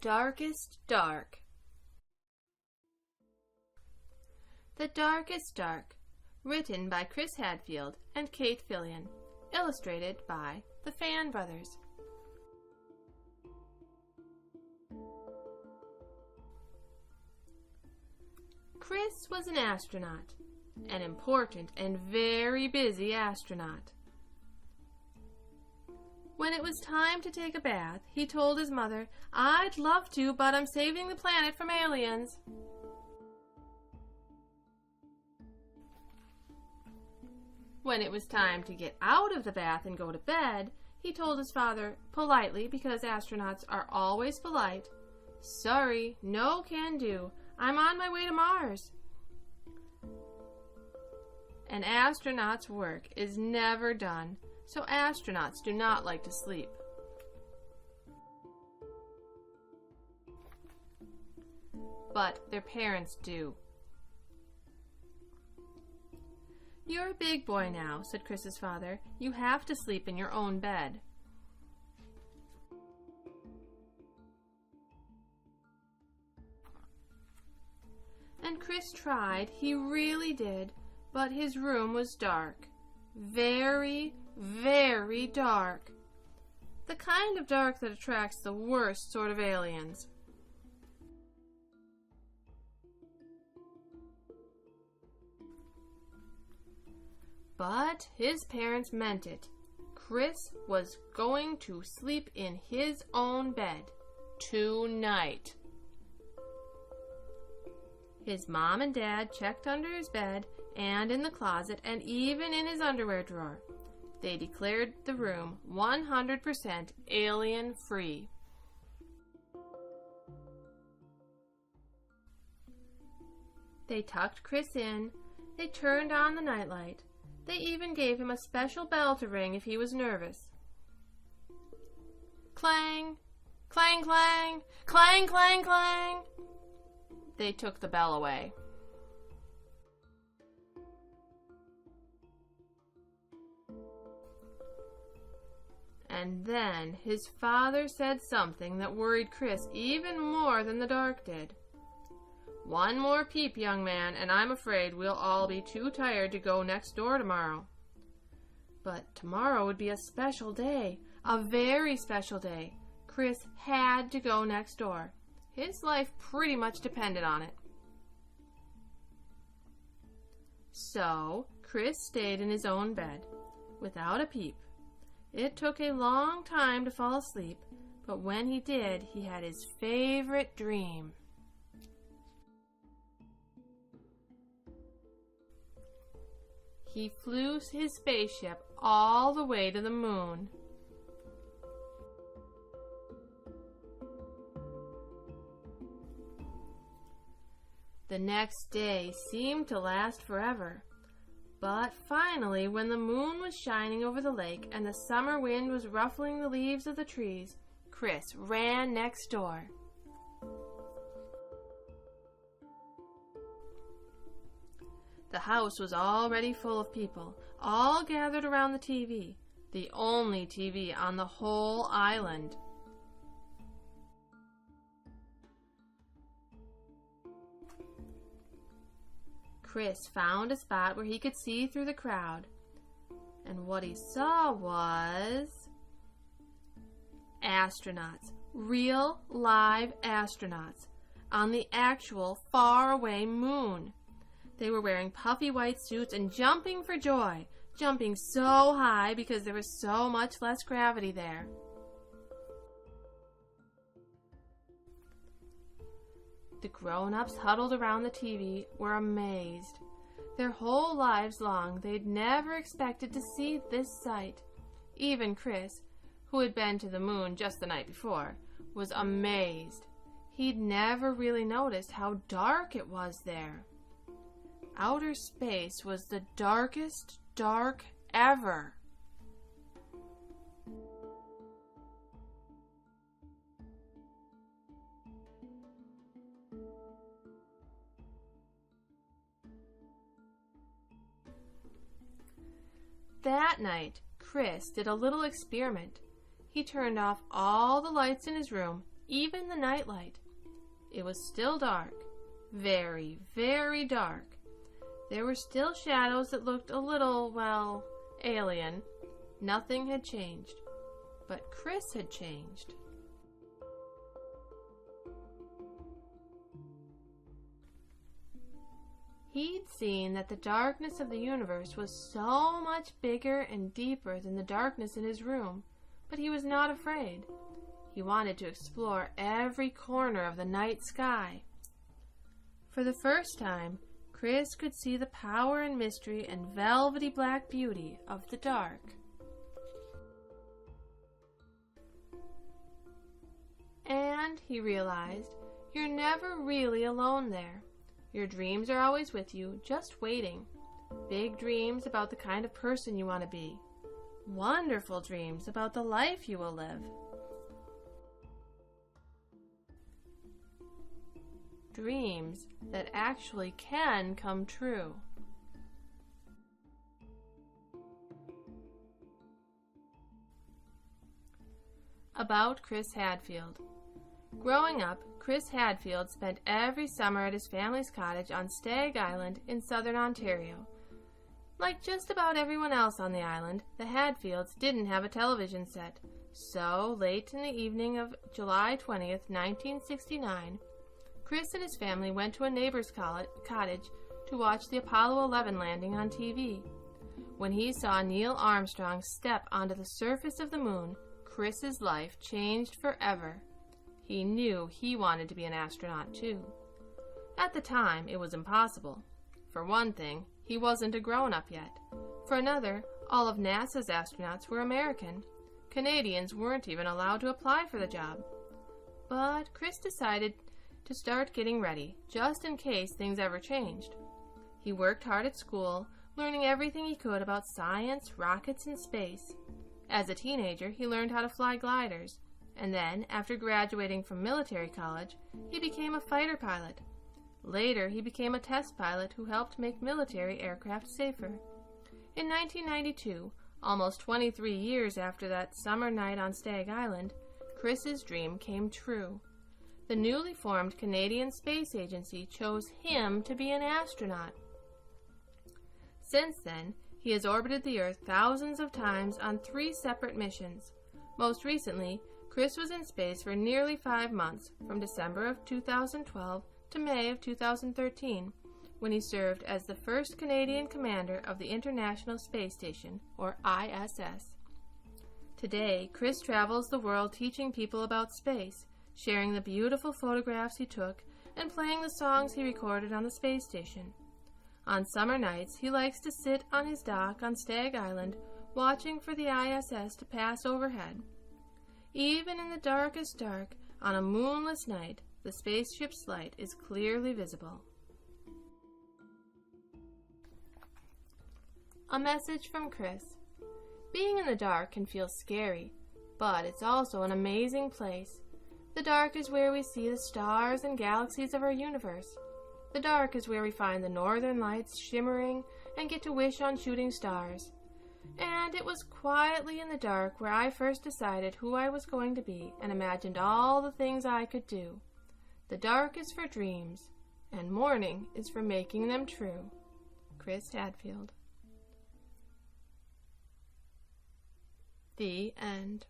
Darkest Dark. The Darkest Dark, written by Chris Hadfield and Kate Fillion, illustrated by the Fan Brothers. Chris was an astronaut, an important and very busy astronaut. When it was time to take a bath, he told his mother, "I'd love to, but I'm saving the planet from aliens." When it was time to get out of the bath and go to bed, he told his father, politely, because astronauts are always polite, "Sorry, no can do. I'm on my way to Mars." An astronaut's work is never done, so astronauts do not like to sleep. But their parents do. "You're a big boy now," said Chris's father. "You have to sleep in your own bed." And Chris tried, he really did, but his room was dark. Very, very dark. The kind of dark that attracts the worst sort of aliens. But his parents meant it. Chris was going to sleep in his own bed tonight. His mom and dad checked under his bed and in the closet and even in his underwear drawer. They declared the room 100% alien-free. They tucked Chris in. They turned on the nightlight. They even gave him a special bell to ring if he was nervous. Clang! Clang, clang! Clang, clang, clang! They took the bell away. And then his father said something that worried Chris even more than the dark did. "One more peep, young man, and I'm afraid we'll all be too tired to go next door tomorrow." But tomorrow would be a special day, a very special day. Chris had to go next door. His life pretty much depended on it. So Chris stayed in his own bed, without a peep. It took a long time to fall asleep, but when he did, he had his favorite dream. He flew his spaceship all the way to the moon. The next day seemed to last forever. But finally, when the moon was shining over the lake and the summer wind was ruffling the leaves of the trees, Chris ran next door. The house was already full of people, all gathered around the TV, the only TV on the whole island. Chris found a spot where he could see through the crowd, and what he saw was astronauts, real live astronauts, on the actual faraway moon. They were wearing puffy white suits and jumping for joy, jumping so high because there was so much less gravity there. The grown-ups huddled around the TV were amazed. Their whole lives long, they'd never expected to see this sight. Even Chris, who had been to the moon just the night before, was amazed. He'd never really noticed how dark it was there. Outer space was the darkest dark ever. That night, Chris did a little experiment. He turned off all the lights in his room even the nightlight. It was still dark, very, very dark. There were still shadows that looked a little, well, alien. Nothing had changed, but Chris had changed. He'd seen that the darkness of the universe was so much bigger and deeper than the darkness in his room, but he was not afraid. He wanted to explore every corner of the night sky. For the first time, Chris could see the power and mystery and velvety black beauty of the dark. And he realized, you're never really alone there. Your dreams are always with you, just waiting. Big dreams about the kind of person you want to be. Wonderful dreams about the life you will live. Dreams that actually can come true. About Chris Hadfield. Growing up, Chris Hadfield spent every summer at his family's cottage on Stag Island in southern Ontario. Like just about everyone else on the island, the Hadfields didn't have a television set, so late in the evening of July 20th, 1969, Chris and his family went to a neighbor's cottage to watch the Apollo 11 landing on TV. When he saw Neil Armstrong step onto the surface of the moon, Chris's life changed forever. He knew he wanted to be an astronaut too. At the time, it was impossible. For one thing, he wasn't a grown-up yet. For another, all of NASA's astronauts were American. Canadians weren't even allowed to apply for the job. But Chris decided to start getting ready, just in case things ever changed. He worked hard at school, learning everything he could about science, rockets, and space. As a teenager, he learned how to fly gliders, and then, after graduating from military college, he became a fighter pilot. Later, he became a test pilot who helped make military aircraft safer. In 1992, almost 23 years after that summer night on Stag Island, Chris's dream came true. The newly formed Canadian Space Agency chose him to be an astronaut. Since then, he has orbited the Earth thousands of times on 3 separate missions. Most recently, Chris was in space for nearly 5 months, from December of 2012 to May of 2013, when he served as the first Canadian commander of the International Space Station, or ISS. Today, Chris travels the world teaching people about space, sharing the beautiful photographs he took, and playing the songs he recorded on the space station. On summer nights, he likes to sit on his dock on Stag Island, watching for the ISS to pass overhead. Even in the darkest dark, on a moonless night, the spaceship's light is clearly visible. A message from Chris. Being in the dark can feel scary, but it's also an amazing place. The dark is where we see the stars and galaxies of our universe. The dark is where we find the northern lights shimmering and get to wish on shooting stars. And it was quietly in the dark where I first decided who I was going to be and imagined all the things I could do. The dark is for dreams, and morning is for making them true. Chris Hadfield. The end.